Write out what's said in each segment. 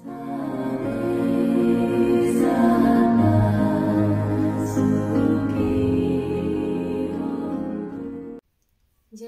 जय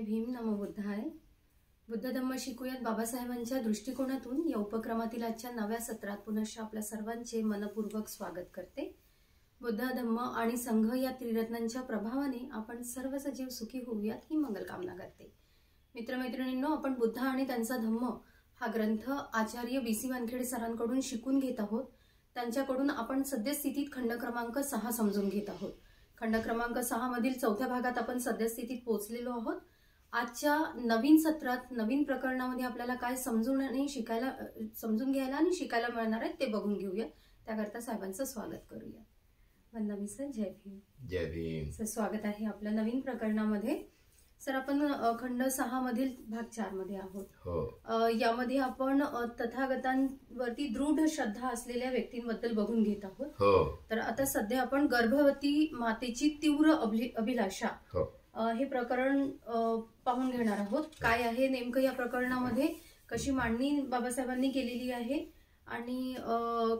भीम, नमो बुद्धाय. बुद्ध धम्म शिकूयात बाबासाहेबांच्या दृष्टिकोनातून या उपक्रमातील आजच्या नव्या सत्रात पुनश्च आपल्या सर्वांचे मनपूर्वक स्वागत करते. बुद्ध धम्म आणि संघ या त्रिरत्नांच्या प्रभावाने आपण सर्व सजीव सुखी होऊयात ही मंगलकामना करते. मित्रमैत्रिणींनो, आपण बुद्ध आणि त्यांचा धम्म हा ग्रंथ आचार्य BC वानखेडे सरांकडून शिकून घेत आहोत. त्यांच्याकडून आपण सद्यस्थितीत खंड क्रमांक 6 समजून घेत आहोत. खंड क्रमांक 6 मधील 4थ्या भागात आपण सद्यस्थितीत पोहोचलेलो आहोत. आजच्या नवीन सत्रात नवीन प्रकरणामध्ये आपल्याला काय समजून घ्यायला आणि शिकायला मिळणार आहे ते बघून घेऊया. त्याकरता साहेबांचं स्वागत करूया. वंदना सर, जय भीम. जय भीम सर, स्वागत आहे आपल्या नवीन प्रकरणामध्ये. सर, आपण खंड 6 मधील भाग 4 मध्ये आहोत. हो. यामध्ये आपण तथागतांवरती दृढ श्रद्धा असलेल्या व्यक्तींबद्दल बघून घेत आहोत. हो. तर आता सध्या आपण गर्भवती मातेची तीव्र अभिलाषा हे प्रकरण पाहून घेणार आहोत. काय आहे नेमकं या प्रकरणामध्ये, कशी मांडणी बाबासाहेबांनी केलेली आहे आणि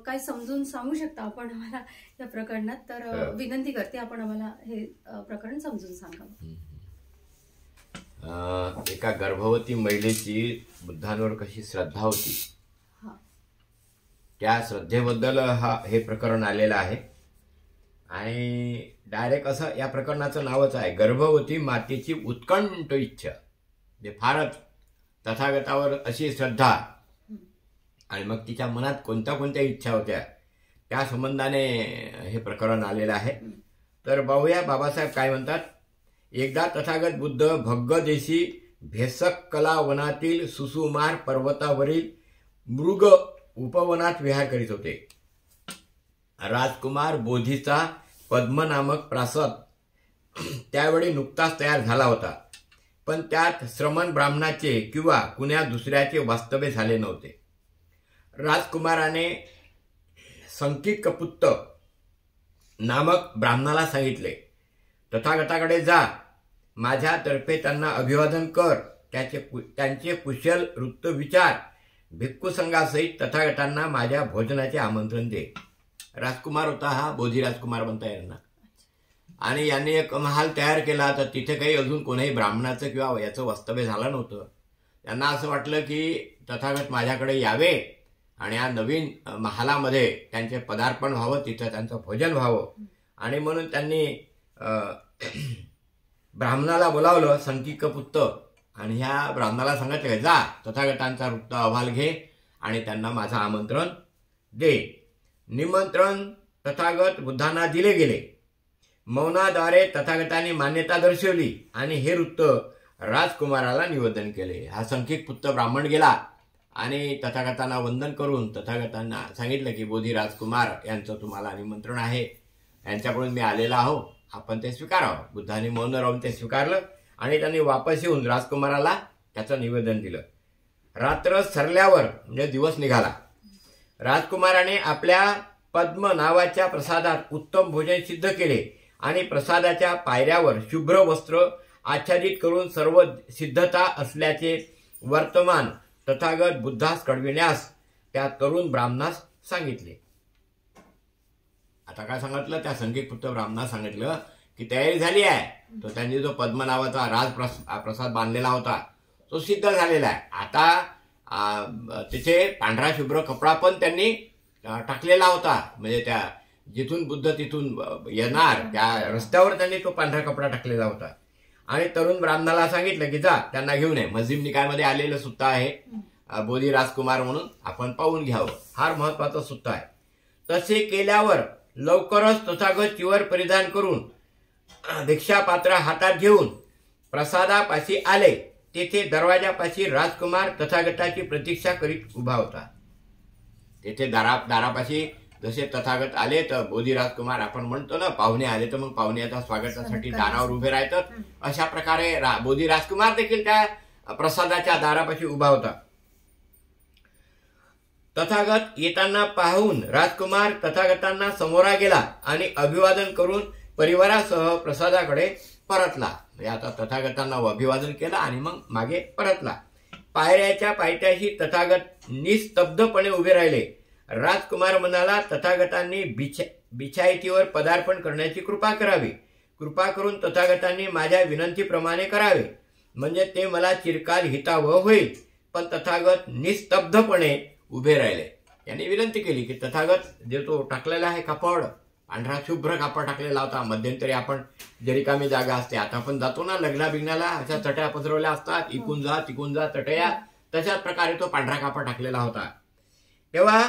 काय समजून सांगू शकता आपण आम्हाला या प्रकरणात. तर विनंती करते आपण आम्हाला हे प्रकरण समजून सांगावं. एका गर्भवती महिलेची बुद्धांवर कशी श्रद्धा होती त्या श्रद्धेबद्दल हे प्रकरण आलेलं आहे. आणि डायरेक्ट असं या प्रकरणाचं नावच आहे, गर्भवती मातेची उत्कंठ इच्छा. म्हणजे फारच तथागतावर अशी श्रद्धा आणि मग तिच्या मनात कोणत्या इच्छा होत्या त्या संबंधाने हे प्रकरण आलेलं आहे. तर पाहूया बाबासाहेब काय म्हणतात. एकदा तथागत बुद्ध भग्ग देशी भेसक कला वनातील सुसुमार पर्वतावरील मृग उपवनात विहार करीत होते. राजकुमार बोधीचा पद्म नामक प्रासाद त्यावेळी नुकताच तयार झाला होता, पण त्यात श्रमण ब्राह्मणाचे किंवा कुण्या दुसऱ्याचे वास्तव्य झाले नव्हते. राजकुमाराने संकीकपुत्त नामक ब्राह्मणाला सांगितले, तथागताकडे जा, माझ्यातर्फे त्यांना अभिवादन कर, त्यांचे कुशल वृत्त विचार, भिक्खू संघासहित तथागतांना माझ्या भोजनाचे आमंत्रण दे. राजकुमार होता हा, बोधी राजकुमार म्हणता यांना. आणि यांनी एक महाल तयार केला. तर तिथे काही अजून कोणाही ब्राह्मणाचं किंवा याचं वास्तव्य झालं नव्हतं. त्यांना असं वाटलं की तथागत माझ्याकडे यावे आणि या नवीन महालामध्ये त्यांचे पदार्पण व्हावं, तिथं त्यांचं भोजन व्हावं. आणि म्हणून त्यांनी ब्राह्मणाला बोलावलं, संकीकपुत्त, आणि ह्या ब्राह्मणाला सांगितलं, जा तथागतांचा वृत्त अहवाल घे आणि त्यांना माझं आमंत्रण दे. निमंत्रण तथागत बुद्धांना दिले गेले. मौनाद्वारे तथागतांनी मान्यता दर्शवली आणि हे वृत्त राजकुमाराला निवेदन केले. हा संकीक पुत्र ब्राह्मण गेला आणि तथागतांना वंदन करून तथागतांना सांगितलं की बोधी राजकुमार यांचं तुम्हाला निमंत्रण आहे, यांच्याकडून मी आलेला आहो, आपण ते स्वीकारावं. बुद्धांनी मौन राहून ते स्वीकारलं आणि त्यांनी वापस येऊन राजकुमाराला त्याचं निवेदन दिलं. रात्र सरल्यावर म्हणजे दिवस निघाला. राजकुमाराने आपल्या पद्म नावाच्या प्रसादात उत्तम भोजन सिद्ध केले आणि प्रसादाच्या पायऱ्यावर शुभ्र वस्त्र आच्छादित करून सर्व सिद्धता असल्याचे वर्तमान तथागत बुद्धास कळविण्यास त्या तरुण ब्राह्मणास सांगितले. आता काय सांगितलं, त्या संकीक पुत्र ब्राह्मणास सांगितलं की तयारी झाली आहे. तो त्यांनी जो पद्म नावाचा राजप्रसाद बांधलेला होता तो सिद्ध झालेला आहे. आता तिथे पांढरा शुभ्र कपडा पण त्यांनी टाकलेला होता. म्हणजे त्या जिथून बुद्ध तिथून येणार त्या रस्त्यावर त्यांनी तो पांढरा कपडा टाकलेला होता. आणि तरुण ब्राह्मणाला सांगितलं की जा त्यांना घेऊन ये. मस्जिद निकायमध्ये आलेलं सुत्त आहे बोधी राजकुमार म्हणून, आपण पाहून घ्यावं. फार महत्वाचं सुत्त आहे. तसे केल्यावर लवकरच तथागत चिवर परिधान करून भिक्षापात्र हातात घेऊन प्रसादापाशी आले. तेथे दरवाजापाशी राजकुमार तथागताची प्रतीक्षा करीत उभा होता. तेथे दारापाशी जसे तथागत आले तर बोधी राजकुमार, आपण म्हणतो ना पाहुणे आले तर मग पाहुण्याच्या स्वागतासाठी दारावर उभे राहतात, अशा प्रकारे बोधी राजकुमार देखील त्या प्रसादाच्या दारापाशी उभा होता. तथागत येताना पाहून राजकुमार तथागतांना समोरा गेला आणि अभिवादन करून परिवारासह प्रसादाकडे परतला. म्हणजे आता तथागतांना अभिवादन केलं आणि मग मागे परतला. पायऱ्याच्या पायथ्याशी तथागत निस्तब्धपणे उभे राहिले. राजकुमार म्हणाला, तथागतांनी बिछायतीवर पदार्पण करण्याची कृपा करावी. कृपा करून तथागतांनी माझ्या विनंतीप्रमाणे करावे, म्हणजे ते मला चिरकाल हितावह होईल. पण तथागत निस्तब्धपणे उभे राहिले. त्यांनी विनंती केली की तथागत जे तो टाकलेला आहे कापड, पांढरा शुभ्र कापड टाकलेला होता. मध्यंतरी आपण जे रिकामी जागा असते, आता आपण जातो ना लग्ना बिग्नाला, अशा चटया पसरवल्या असतात, इकून जा तिकून जा चटया, तशाच प्रकारे तो पांढरा कापड टाकलेला होता. तेव्हा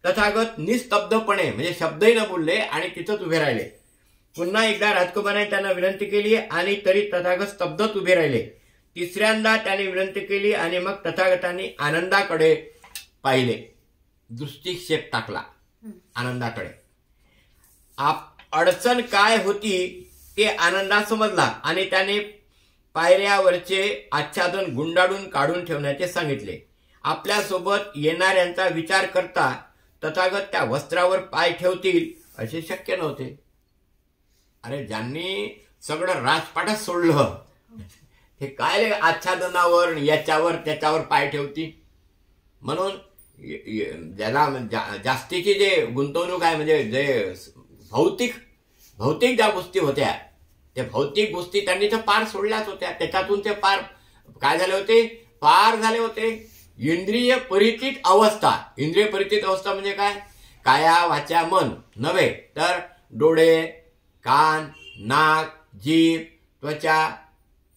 तथागत निस्तब्धपणे म्हणजे शब्दही न बोलले आणि तिथंच उभे राहिले. पुन्हा एकदा राजकुमाराने त्यांना विनंती केली आणि तरी तथागत स्तब्धच उभे राहिले. तिसऱ्यांदा त्याने विनंती केली आणि मग तथागतांनी आनंदाकडे पाहिले, दृष्टिक्षेप टाकला आनंदाकडे. अडचण काय होती ते आनंदा समजला आणि त्याने पायऱ्यावरचे आच्छादन गुंडाळून काढून ठेवण्याचे सांगितले. आपल्यासोबत येणाऱ्यांचा विचार करता तथागत त्या वस्त्रावर पाय ठेवतील असे शक्य नव्हते. अरे ज्यांनी सगळं राजपाटच सोडलं ते काय आच्छादनावर याच्यावर त्याच्यावर पाय ठेवतील. म्हणून ज्याला जास्तीची जे गुंतवणूक आहे, म्हणजे जे भौतिक ज्या गोष्टी होत्या, त्या भौतिक गोष्टी त्यांनी तर पार सोडल्याच होत्या. त्याच्यातून ते पार काय झाले होते, पार झाले होते. इंद्रिय परिचित अवस्था. इंद्रिय परिचित अवस्था म्हणजे काय, काया वाचा मन नव्हे तर डोळे, कान, नाक, जीभ, त्वचा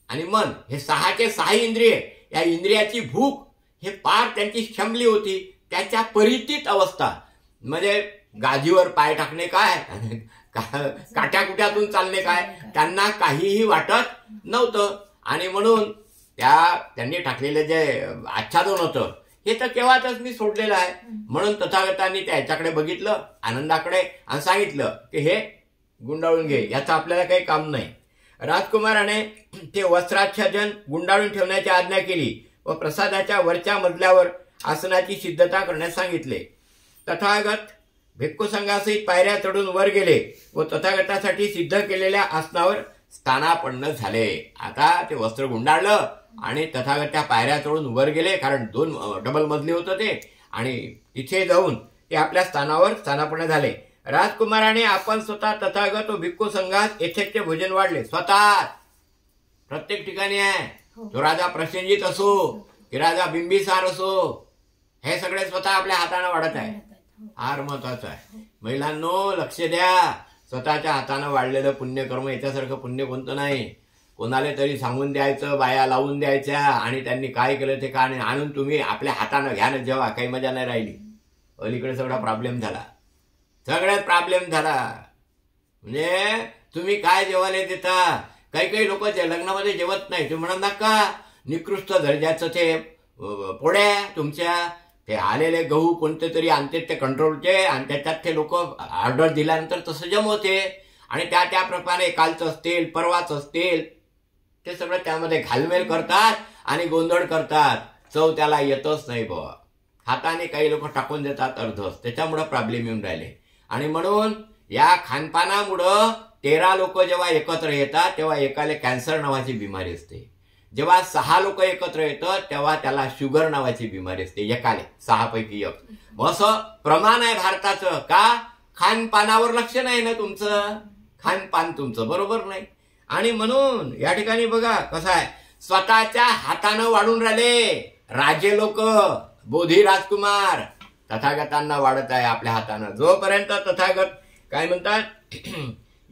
आणि मन, हे 6 इंद्रिय, या इंद्रियाची भूक हे पार त्यांची शमली होती. त्याच्या परिचित अवस्था म्हणजे गादीवर पाय टाकणे काय, काट्याकुट्यातून चालणे काय, त्यांना काहीही वाटत नव्हतं. आणि म्हणून त्यांनी टाकलेलं जे आच्छादन होतं हे तर केव्हाच मी सोडलेलं आहे. म्हणून तथागतांनी त्याच्याकडे बघितलं आनंदाकडे आणि सांगितलं की हे गुंडाळून घे, याचं आपल्याला काही काम नाही. राजकुमाराने ते वस्त्राच्छादन गुंडाळून ठेवण्याची आज्ञा केली व प्रसादाच्या वरच्या मजल्यावर आसनाची सिद्धता करण्यास सांगितले. तथागत भिक्खू संघासहित पायऱ्या चढून वर गेले व तथागतासाठी सिद्ध केलेल्या आसनावर स्थानापन्न झाले. आता ते वस्त्र गुंडाळलं आणि तथागत त्या पायऱ्या चढून वर गेले, कारण 2 डबल मजली होतं ते, आणि तिथे जाऊन ते आपल्या स्थानावर स्थानापन्न झाले. राजकुमाराने आपण स्वतः तथागत व भिक्खू संघात यथेच्छ भोजन वाढले. स्वतः प्रत्येक ठिकाणी आहे. तो राजा प्रसेनजित असो की राजा बिंबिसार असो, हे सगळे स्वतः आपल्या हाताने वाढत आहे. फार महत्वाचं आहे. महिलांनो लक्ष द्या, स्वतःच्या हाताने वाढलेलं पुण्यकर्म याच्यासारखं पुण्य कोणतं नाही. कोणाला तरी सांगून द्यायचं, बाया लावून द्यायच्या आणि त्यांनी काय केलं ते काय आणून तुम्ही आपल्या हाताने घ्या ना, जेव्हा काही मजा नाही राहिली. अलीकडे सगळा प्रॉब्लेम झाला, सगळ्यात प्रॉब्लेम झाला. म्हणजे तुम्ही काय जेवायला देता. काही लोक लग्नामध्ये जेवत नाही. तुम्ही म्हणा का निकृष्ट दर्जाचं ते पोळ्या तुमच्या, ते आलेले गहू कोणते तरी आणते ते कंट्रोलचे, आणि त्याच्यात ते लोक ऑर्डर दिल्यानंतर तसं जमवते आणि त्याप्रमाणे कालचं असतील परवाच असतील ते सगळं त्यामध्ये घालमेल करतात आणि गोंधळ करतात. चव त्याला येतच नाही बुवा. हाताने काही लोक टाकून देतात अर्धच, त्याच्यामुळे प्रॉब्लेम येऊन राहिले. आणि म्हणून या खानपानामुळं 13 लोक जेव्हा एकत्र येतात तेव्हा एकाला कॅन्सर नावाची बिमारी असते. जेव्हा 6 लोक एकत्र येतात तेव्हा त्याला शुगर नावाची बिमारी असते, एकाले 6 पैकी 1. असं प्रमाण आहे भारताचं. का खानपानावर लक्ष नाही ना तुमचं, खानपान तुमचं बरोबर नाही. आणि म्हणून या ठिकाणी बघा कसं आहे, स्वतःच्या हातानं वाढून राहिले राजे लोक. बोधी राजकुमार तथागतांना वाढत आहे आपल्या हातानं. जोपर्यंत तथागत काय म्हणतात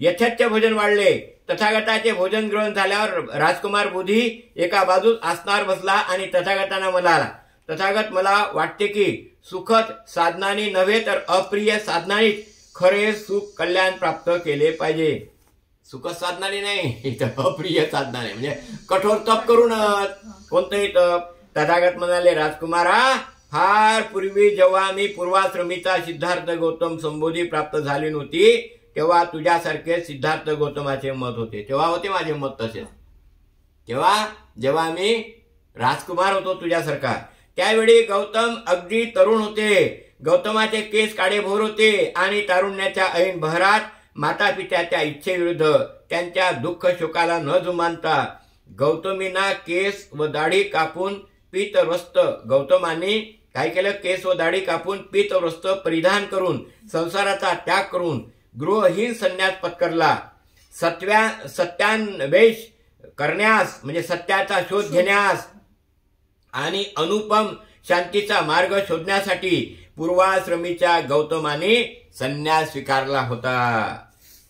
यथेच्छ भोजन वाढले. तथागताचे भोजन ग्रहण झाल्यावर राजकुमार बोधी एका बाजूस आसनावर बसला आणि तथागतांना म्हणाला, तथागत मला वाटते की सुखद साधनाने नव्हे तर अप्रिय साधनाने खरे सुख कल्याण प्राप्त केले पाहिजे. सुखद साधनाने नाही तर अप्रिय साधनाने, म्हणजे कठोर तप करूनच. कोणतंही तप. तथागत म्हणाले, राजकुमारा फार पूर्वी जेव्हा मी पूर्वाश्रमीचा सिद्धार्थ गौतम संबोधी प्राप्त झाली नव्हती तेव्हा तुझ्यासारखे सिद्धार्थ गौतमाचे मत होते. तेव्हा होते माझे मत तसेच. जेव्हा मी राजकुमार होतो तुझ्यासारखा, त्यावेळी गौतम अगदी तरुण होते. गौतमाचे केस काळेभोर होते आणि तारुण्याच्या ऐन बहरात माता पित्याच्या इच्छेविरुद्ध त्यांच्या दुःख शोकाला न जुमानता गौतमींना केस व दाढी कापून पीतवस्त्र गौतमाने काय केलं, केस व दाढी कापून पीतवस्त्र परिधान करून संसाराचा त्याग करून गृहहीन संन्यास पत्करला. सत्यान्वेष करण्यास म्हणजे सत्याचा शोध घेण्यास आणि अनुपम शांतीचा मार्ग शोधण्यासाठी पूर्वाश्रमीच्या गौतमाने संन्यास स्वीकारला होता.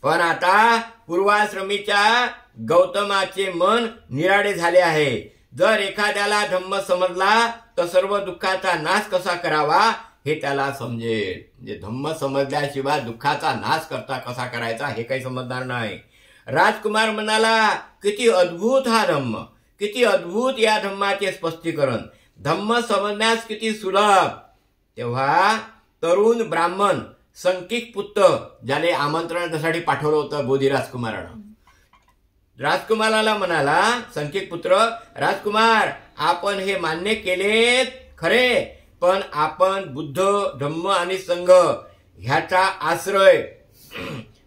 पण आता पूर्वाश्रमीच्या गौतमाचे मन निराळे झाले आहे. जर एखाद्याला धम्म समजला तर सर्व दुःखाचा नाश कसा करावा हे त्याला समजेल. म्हणजे धम्म समजल्याशिवाय दुःखाचा नाश कसा करायचा हे काही समजणार नाही. राजकुमार म्हणाला, किती अद्भुत हा धम्म, किती अद्भुत या धम्माचे स्पष्टीकरण, धम्म समजण्यास किती सुलभ. तेव्हा तरुण ब्राह्मण संकिक पुत्र ज्याने आमंत्रणासाठी पाठवलं होतं बोधी राजकुमारानं, राजकुमाराला म्हणाला, संकिक पुत्र, राजकुमार आपण हे मान्य केले खरे, पण आपण बुद्ध धम्म आणि संघ ह्याचा आश्रय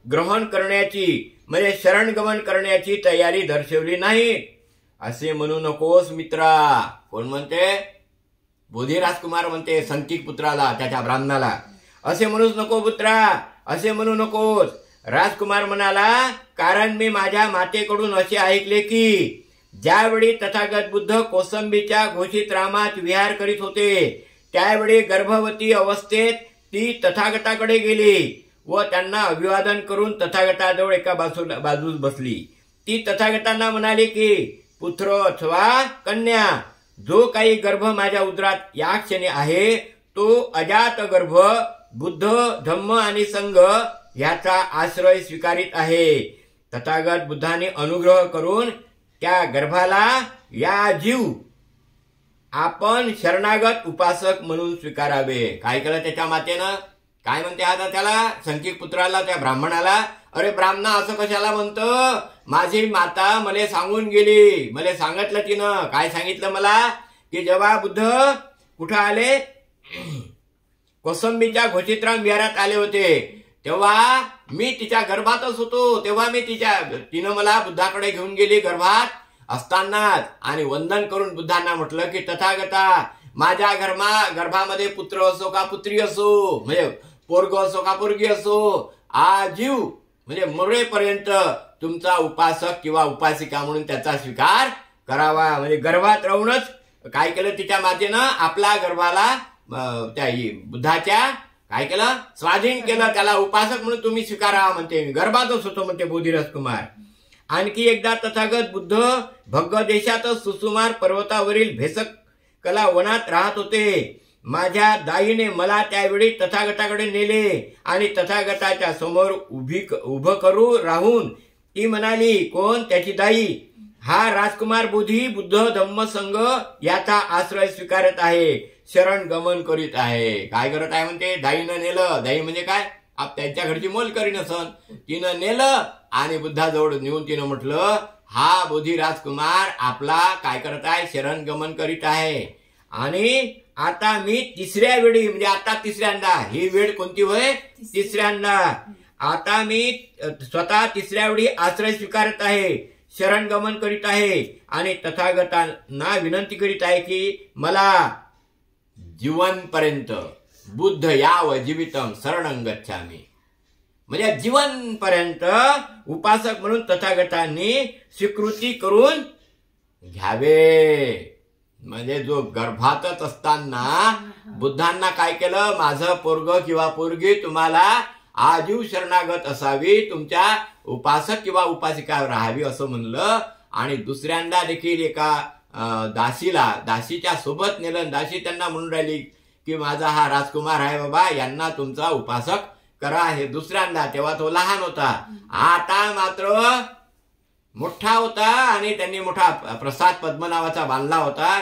ग्रहण करण्याची म्हणजे शरणगमन करण्याची तयारी दर्शवली नाही असे म्हणू नकोस मित्रा. कोण म्हणते? बोधी राजकुमार म्हणते संकिक पुत्राला, त्याच्या ब्राह्मणाला. असे म्हणूच नको पुत्रा, असे म्हणू नकोस. राजकुमार म्हणाला, कारण मी माझ्या मातेकडून असे ऐकले की ज्यावेळी तथागत बुद्ध कौसंबीच्या घोषित रामात विहार करीत होते त्यावेळी गर्भवती अवस्थेत ती तथागताकडे गेली व त्यांना अभिवादन करून तथागताजवळ एका बाजूस बसली. ती तथागतांना म्हणाली की पुत्र अथवा कन्या, जो काही गर्भ माझ्या उदरात या क्षणी आहे तो अजात गर्भ बुद्ध धम्म आणि संघ याचा आश्रय स्वीकारित आहे. तथागत बुद्धाने अनुग्रह करून त्या गर्भाला या जीव आपण शरणागत उपासक म्हणून स्वीकारावे. काय केलं त्याच्या मातेनं? काय म्हणते आता त्याला, संकिक पुत्राला, त्या ब्राह्मणाला, अरे ब्राह्मणा असं कशाला म्हणतं, माझी माता मला सांगून गेली, मला सांगितलं तिनं. काय सांगितलं मला? की जेव्हा बुद्ध कुठं आले, कौसंबीच्या घोषितराम विहारात आले होते, तेव्हा मी तिच्या गर्भातच होतो. तेव्हा तिनं मला बुद्धाकडे घेऊन गेली गर्भात असतानाच आणि वंदन करून बुद्धांना म्हटलं की तथागता, माझ्या गर्भामध्ये पुत्र असो का पुत्री असो, म्हणजे पोरग असो का पोरगी असो, आजीव म्हणजे मरेपर्यंत तुमचा उपासक किंवा उपासिका म्हणून त्याचा स्वीकार करावा. म्हणजे गर्भात राहूनच काय केलं तिच्या मातेनं, आपला गर्भाला त्या बुद्धाच्या काय केलं, स्वाधीन केलं. त्याला उपासक म्हणून तुम्ही स्वीकारा म्हणते. गर्भातच होतो म्हणते बोधी राजकुमार. आणखी एकदा तथागत बुद्ध भग्ग देशातच सुसुमार पर्वतावरील भेसक कला वनात राहत होते. माझ्या दाईने मला त्यावेळी तथागताकडे नेले आणि तथागताच्या समोर उभं करू राहून ती म्हणाली, कोण? त्याची दाई, हा राजकुमार बोधी बुद्ध धम्म संघ याचा आश्रय स्वीकारत आहे, शरण गमन करीत आहे. काय करत आहे म्हणते? दाईनं नेलं. दाई म्हणजे काय? त्यांच्या घरची मोलकरी नसन. तिनं नेलं आणि बुद्धाजवळ नेऊन तिनं म्हटलं, हा बोधी राजकुमार आपला काय करत आहे, शरण गमन करीत आहे. आणि आता मी तिसऱ्या वेळी म्हणजे आता तिसऱ्यांदा, ही वेळ कोणती होय? तिसऱ्यांदा. आता मी स्वतः तिसऱ्या वेळी आश्रय स्वीकारत आहे, शरण गमन करीत आहे आणि तथागतांना विनंती करीत आहे की मला जीवनपर्यंत बुद्ध याव जीवितम शरणं गच्छामि. म्हणजे जीवनपर्यंत उपासक म्हणून तथागतांनी स्वीकृती करून घ्यावे. म्हणजे जो गर्भातच असताना बुद्धांना काय केलं, माझं पोरग किंवा पोरगी तुम्हाला आजीव शरणागत असावी, तुमच्या उपासक किंवा उपासिका राहावी असं म्हणलं. आणि दुसऱ्यांदा देखील एका दासीच्या सोबत नेलं. दासी त्यांना म्हणून राहिली की माझा हा राजकुमार आहे बाबा, यांना तुमचा उपासक करा. हे दुसऱ्यांदा. तेव्हा तो लहान होता, आता मात्र मोठा होता आणि त्यांनी मोठा प्रसाद पद्मनाभाचा बांधला होता.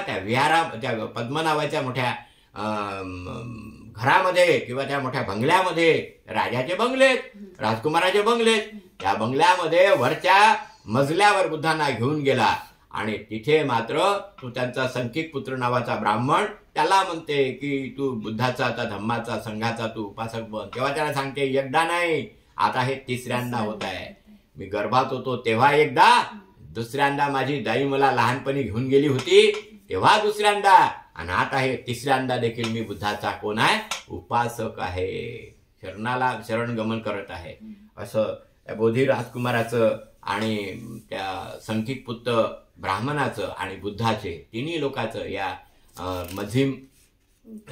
त्या पद्मनाभाच्या मोठ्या घरामध्ये किंवा त्या मोठ्या बंगल्यामध्ये, राजाचे बंगलेत, राजकुमाराचे बंगलेत, त्या बंगल्यामध्ये वरच्या मजल्यावर बुद्धांना घेऊन गेला आणि तिथे मात्र तो त्यांचा संकिक पुत्र नावाचा ब्राह्मण त्याला म्हणते की तू बुद्धाचा, आता धम्माचा, संघाचा तू उपासक बन. तेव्हा त्याला सांगते, एकदा नाही, आता हे तिसऱ्यांदा होत आहे. मी गर्भात होतो तेव्हा एकदा, दुसऱ्यांदा माझी दाई मला लहानपणी घेऊन गेली होती तेव्हा दुसऱ्यांदा आणि आता हे तिसऱ्यांदा देखील मी बुद्धाचा कोण आहे, उपासक आहे, शरणगमन करत आहे. असं त्या बोधी राजकुमाराचं आणि त्या संकिक पुत्र ब्राह्मणाचं आणि बुद्धाचे तिन्ही लोकांचं या मध्यम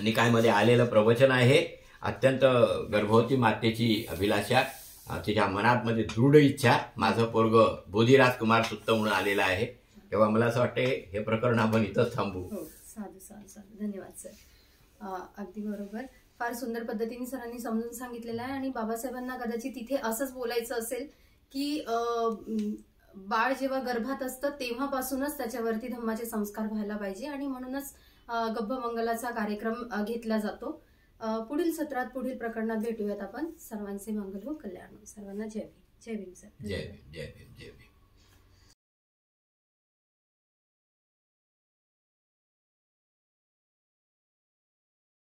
निकायमध्ये आलेलं प्रवचन आहे. अत्यंत गर्भवती मातेची अभिलाषा, तिच्या मनात मध्ये दृढ इच्छा, माझं पोरग बोधी राजकुमार सुत्त म्हणून आलेलं आहे. तेव्हा मला असं वाटते हे प्रकरण आपण इथंच थांबू. साधू साधू साधू, धन्यवाद सर. अगदी बरोबर, फार सुंदर पद्धतीने सरांनी समजून सांगितलेलं आहे. आणि बाबासाहेबांना कदाचित तिथे असंच बोलायचं असेल की बाळ जेव्हा गर्भात असतं तेव्हापासूनच त्याच्यावरती धम्माचे संस्कार व्हायला पाहिजे आणि म्हणूनच गब्बमंगलाचा कार्यक्रम घेतला जातो. पुढील सत्रात पुढील प्रकरणात भेटूयात आपण. सर्वांचे मंगल हो, कल्याण हो. सर्वांना जय भीम. जय भीम सर. जय भीम. जय भीम. जय भीम.